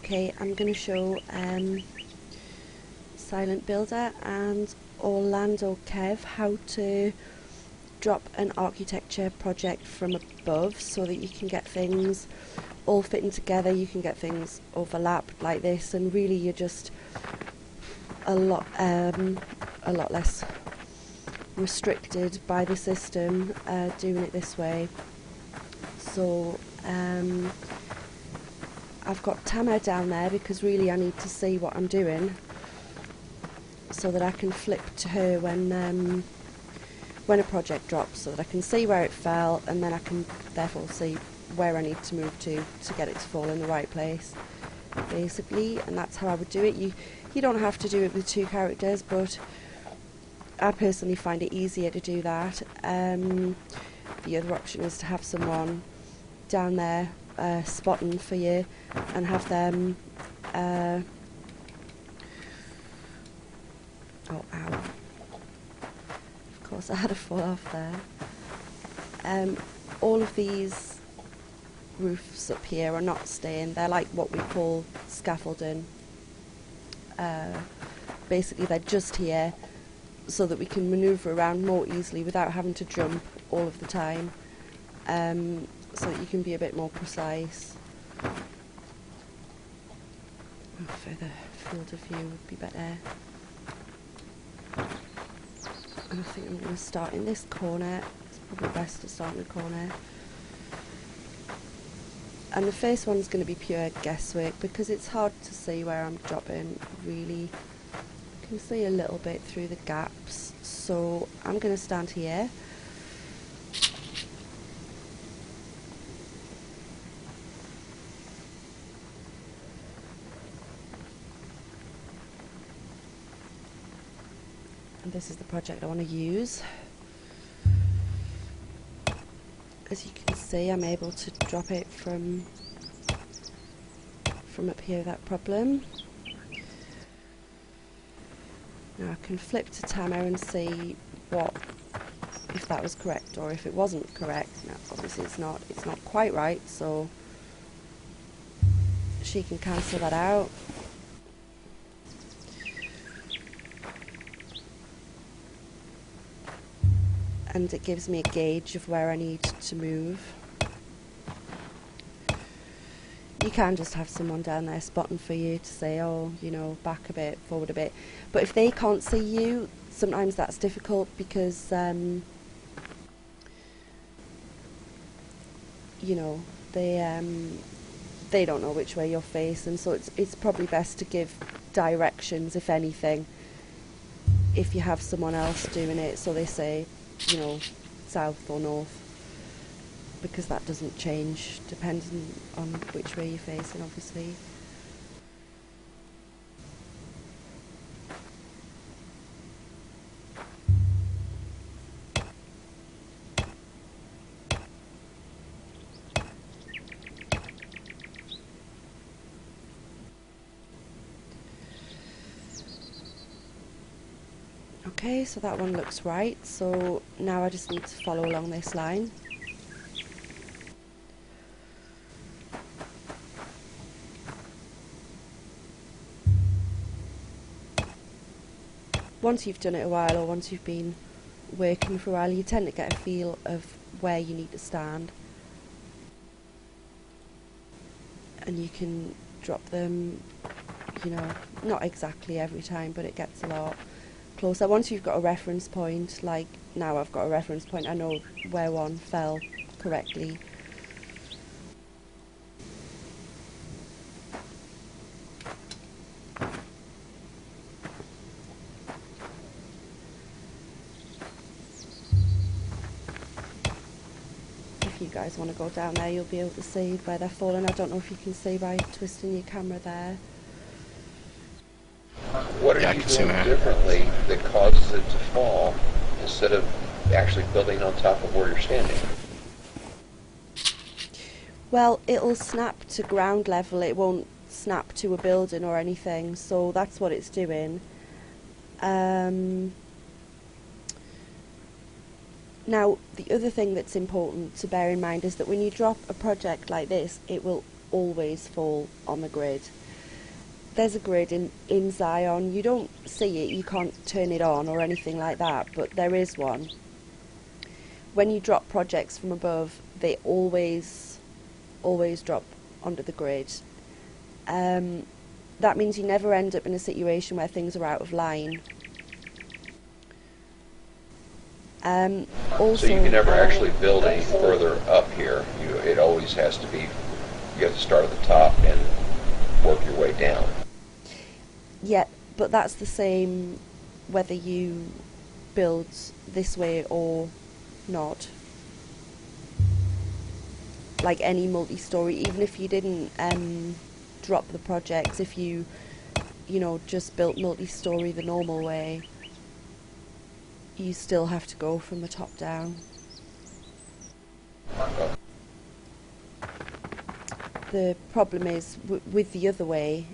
Okay, I'm going to show Silent Builder and Orlando Kev how to drop an architecture project from above so that you can get things all fitting together, you can get things overlapped like this, and really you're just a lot less restricted by the system doing it this way. So I've got Tama down there because really I need to see what I'm doing so that I can flip to her when a project drops, so that I can see where it fell, and then I can therefore see where I need to move to get it to fall in the right place, basically. And that's how I would do it. You don't have to do it with two characters, but I personally find it easier to do that. The other option is to have someone down there spotting for you and have them oh, ow. Of course I had a fall off there. All of these roofs up here are not staying, they're like what we call scaffolding. Basically they're just here so that we can manoeuvre around more easily without having to jump all of the time, so that you can be a bit more precise. Further field of view would be better. And I think I'm going to start in this corner. It's probably best to start in the corner. And the first one's going to be pure guesswork because it's hard to see where I'm dropping, really. You can see a little bit through the gaps. So I'm going to stand here. And this is the project I want to use. As you can see, I'm able to drop it from up here without problem. Now I can flip to Tama and see if that was correct or if it wasn't correct. Now obviously it's not quite right, so she can cancel that out. And it gives me a gauge of where I need to move. You can just have someone down there spotting for you to say, oh, you know, back a bit, forward a bit. But if they can't see you, sometimes that's difficult because, you know, they don't know which way you're facing, so it's probably best to give directions, if anything, if you have someone else doing it, so they say, you know, south or north, because that doesn't change depending on which way you're facing, obviously. Okay, so that one looks right, so now I just need to follow along this line. Once you've done it a while, or once you've been working for a while, you tend to get a feel of where you need to stand. And you can drop them, you know, not exactly every time, but it gets a lot closer. Once you've got a reference point, like now I've got a reference point, I know where one fell correctly. If you guys want to go down there, you'll be able to see where they're falling. I don't know if you can see by twisting your camera there. What are you doing differently that causes it to fall instead of actually building on top of where you're standing? Well, it'll snap to ground level, it won't snap to a building or anything, so that's what it's doing. Now, the other thing that's important to bear in mind is that when you drop a project like this, it will always fall on the grid. there's a grid in Xsyon. You don't see it, you can't turn it on or anything like that, but there is one. When you drop projects from above, they always drop onto the grid. That means you never end up in a situation where things are out of line. Also, so you can never actually build any further up here. It always has to be, you have to start at the top and work your way down. Yeah, but that's the same whether you build this way or not. Like any multi-story, even if you didn't drop the projects, if you just built multi-story the normal way, you still have to go from the top down. The problem is with the other way,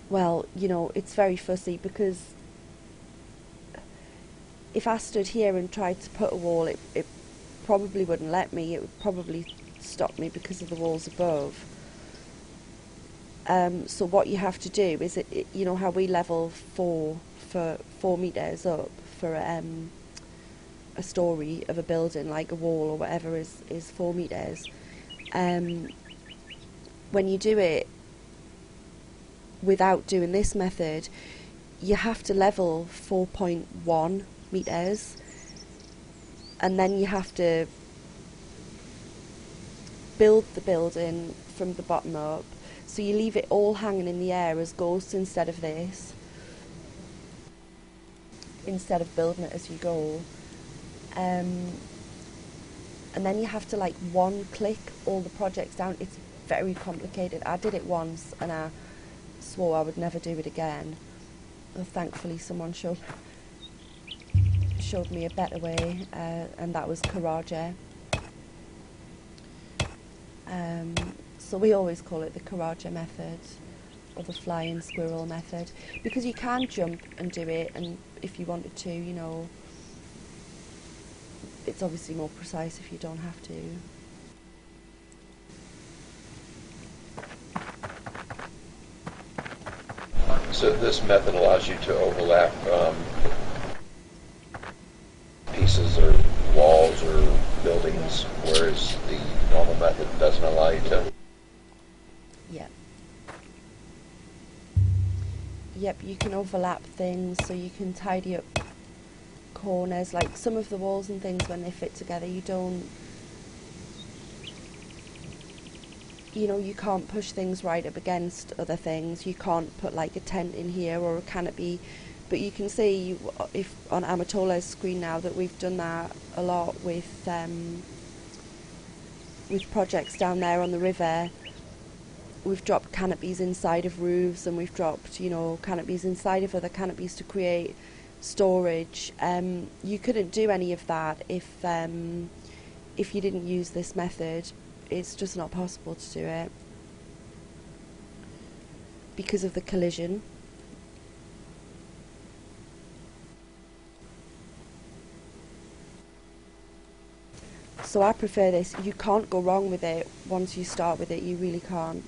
well, it's very fussy, because if I stood here and tried to put a wall, it probably wouldn't let me. It would probably stop me because of the walls above. So what you have to do is, how we level 4 meters up for a story of a building, like a wall or whatever is 4 meters. When you do it without doing this method, you have to level 4.1 meters, and then you have to build the building from the bottom up. So you leave it all hanging in the air as ghosts instead of this, instead of building it as you go. And then you have to one click all the projects down. It's very complicated. I did it once and I swore I would never do it again. Well, thankfully someone showed me a better way, and that was Karaja. So we always call it the Karaja method, or the flying squirrel method, because you can jump and do it, and if you wanted to, it's obviously more precise if you don't have to. So this method allows you to overlap pieces or walls or buildings, whereas the normal method doesn't allow you to. Yep, you can overlap things, so you can tidy up corners, like some of the walls and things when they fit together. You can't push things right up against other things. You can't put a tent in here or a canopy, but you can see if on Amatola's screen now that we've done that a lot with projects down there on the river. We've dropped canopies inside of roofs, and we've dropped canopies inside of other canopies to create storage. You couldn't do any of that if you didn't use this method. It's just not possible to do it because of the collision. So I prefer this. You can't go wrong with it once you start with it. You really can't.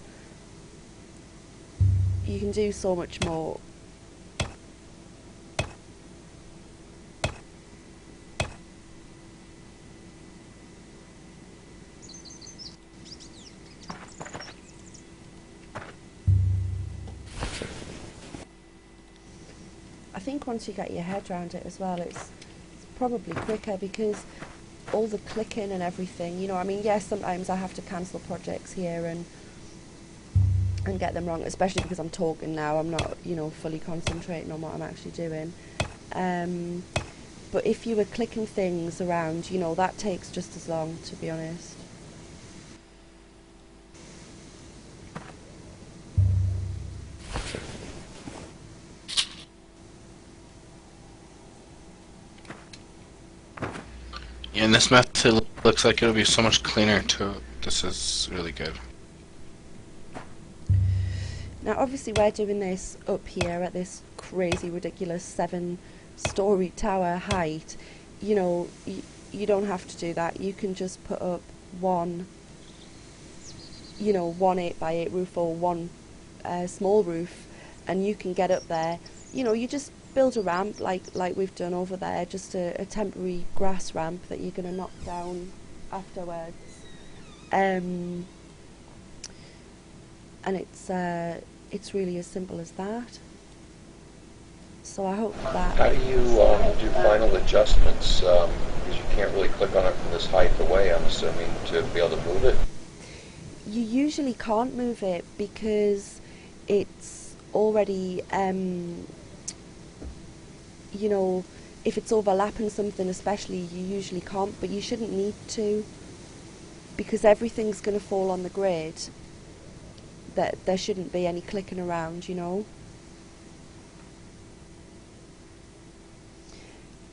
You can do so much more. I think once you get your head around it as well, it's probably quicker, because all the clicking and everything, yes, sometimes I have to cancel projects here and get them wrong, especially because I'm talking now. I'm not, fully concentrating on what I'm actually doing. But if you were clicking things around, that takes just as long, to be honest. Yeah, and this method looks like it'll be so much cleaner too. This is really good. Now obviously we're doing this up here at this crazy ridiculous 7-story tower height. You don't have to do that. You can just put up one you know, 1 8x8 roof or one small roof, and you can get up there. You know, you just build a ramp like we've done over there, just a temporary grass ramp that you're going to knock down afterwards. And it's really as simple as that. So I hope that... How do you do final adjustments? Because you can't really click on it from this height away, I'm assuming, to be able to move it? You usually can't move it because it's already, you know, if it's overlapping something especially, you usually can't, but you shouldn't need to, because everything's going to fall on the grid. That there shouldn't be any clicking around, you know.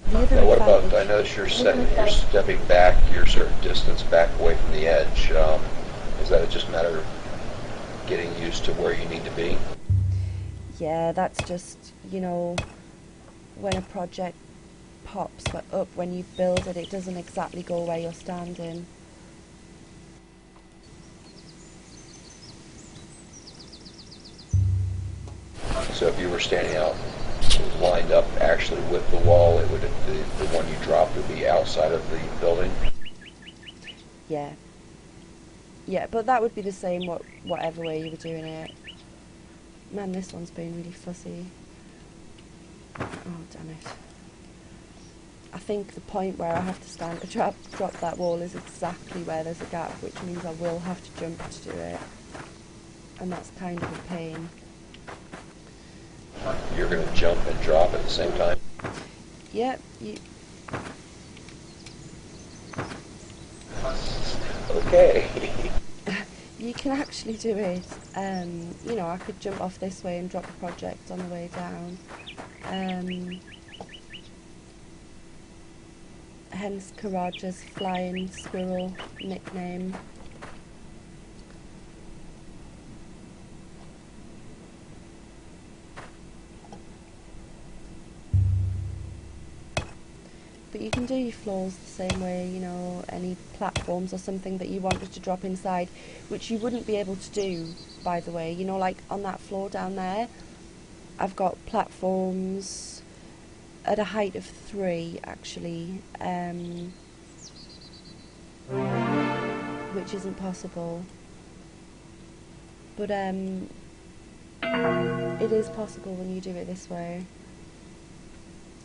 The other Now what about, advantage... I notice you're stepping back, you're a certain distance back away from the edge. Is that just a matter of getting used to where you need to be? Yeah, that's just, you know, when a project pops up, when you build it, it doesn't exactly go where you're standing. So if you were standing out, lined up actually with the wall, it would the one you dropped would be outside of the building? Yeah. Yeah, but that would be the same whatever way you were doing it. Man, this one's been really fussy. Oh, damn it. I think the point where I have to stand to drop that wall is exactly where there's a gap, which means I will have to jump to do it. And that's kind of a pain. You're going to jump and drop at the same time? Yep, Okay. you can actually do it. You know, I could jump off this way and drop the project on the way down. Hence Karaja's flying squirrel nickname. But you can do your floors the same way, you know, any platforms or something that you wanted to drop inside, which you wouldn't be able to do, by the way. You know, like on that floor down there, I've got platforms at a height of 3, actually, which isn't possible. But it is possible when you do it this way,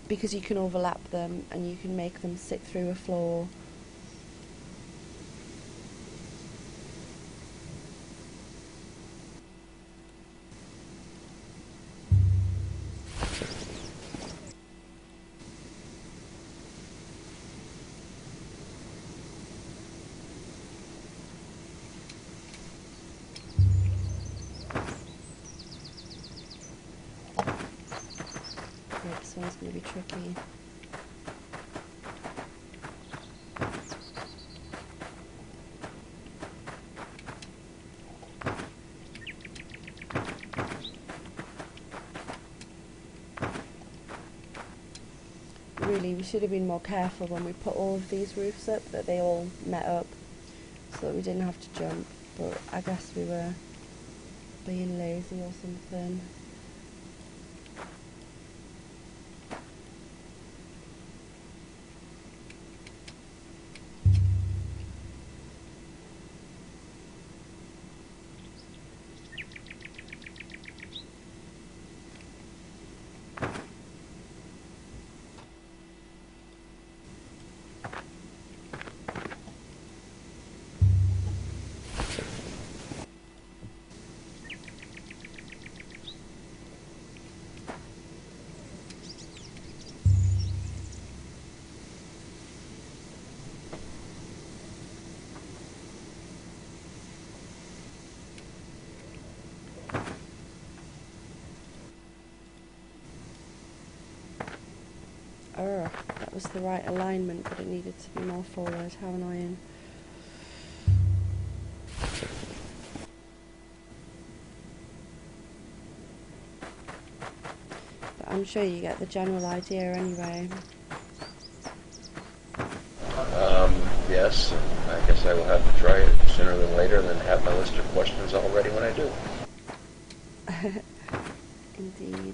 because you can overlap them and you can make them sit through a floor. Yeah, this one's going to be tricky. Really, we should have been more careful when we put all of these roofs up, that they all met up, so that we didn't have to jump, but I guess we were being lazy or something. That was the right alignment, but it needed to be more forward. How annoying. But I'm sure you get the general idea anyway. Yes, I guess I will have to try it sooner than later, and then have my list of questions all ready when I do. Indeed.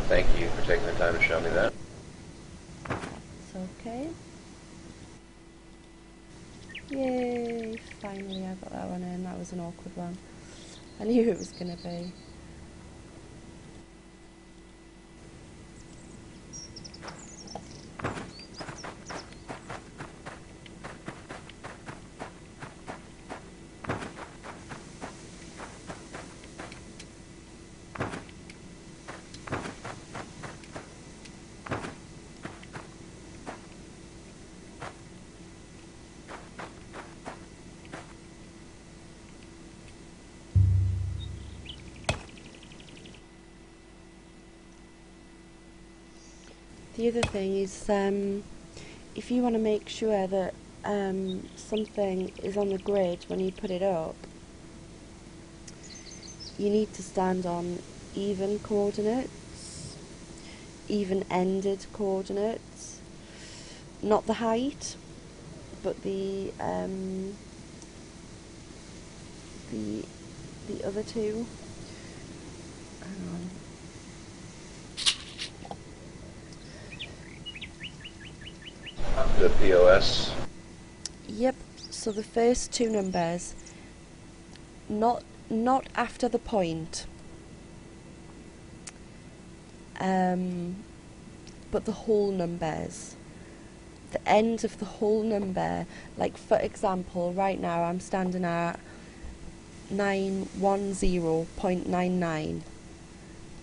Thank you for taking the time to show me that. It's okay. Yay! Finally I got that one in. That was an awkward one. I knew it was going to be. The other thing is, if you want to make sure that something is on the grid when you put it up, you need to stand on even coordinates, even-ended coordinates, not the height, but the other two. Hang on. The POS. Yep. So the first two numbers, not after the point, but the whole numbers. The end of the whole number. Like for example, right now I'm standing at 910.99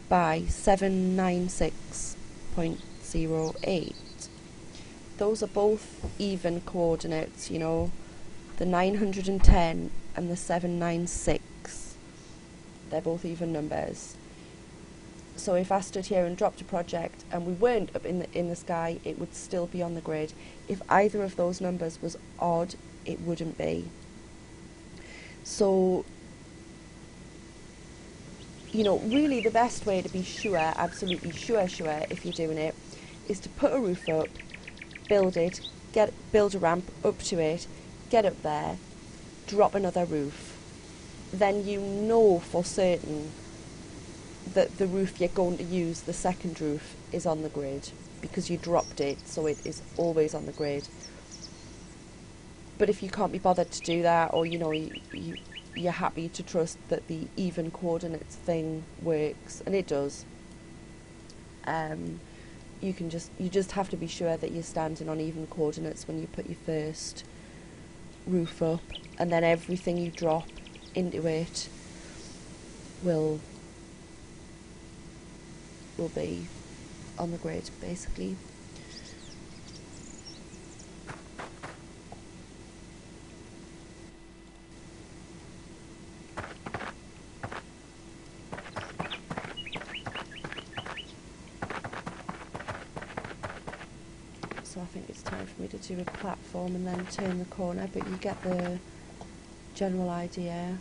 by 796.08. Those are both even coordinates, you know, the 910 and the 796. They're both even numbers. So if I stood here and dropped a project and we weren't up in the sky, it would still be on the grid. If either of those numbers was odd, it wouldn't be. So, you know, really the best way to be sure, absolutely sure if you're doing it, is to put a roof up, build it, build a ramp up to it, get up there, drop another roof. Then you know for certain that the roof you're going to use, the second roof, is on the grid because you dropped it, so it is always on the grid. But if you can't be bothered to do that, or you know you're happy to trust that the even coordinates thing works, and it does, you just have to be sure that you're standing on even coordinates when you put your first roof up, and then everything you drop into it will be on the grid, basically. So I think it's time for me to do a platform and then turn the corner, but you get the general idea.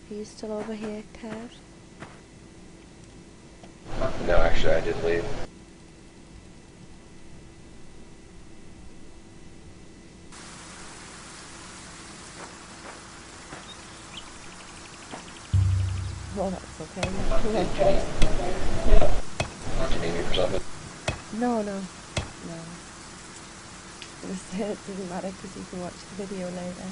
Are you still over here, Kev? No, actually, I did leave. Oh, that's okay. Do you need me for something? No, no, no. I was gonna say it doesn't matter because you can watch the video later.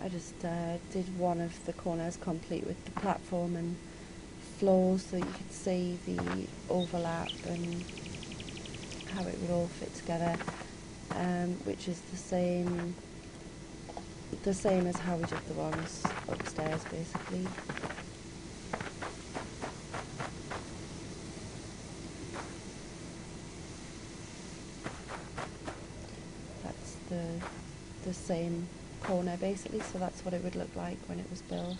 I just did one of the corners complete with the platform and floor so that you could see the overlap and how it would all fit together, which is the same as how we did the ones upstairs basically. That's the same corner basically, so that's what it would look like when it was built.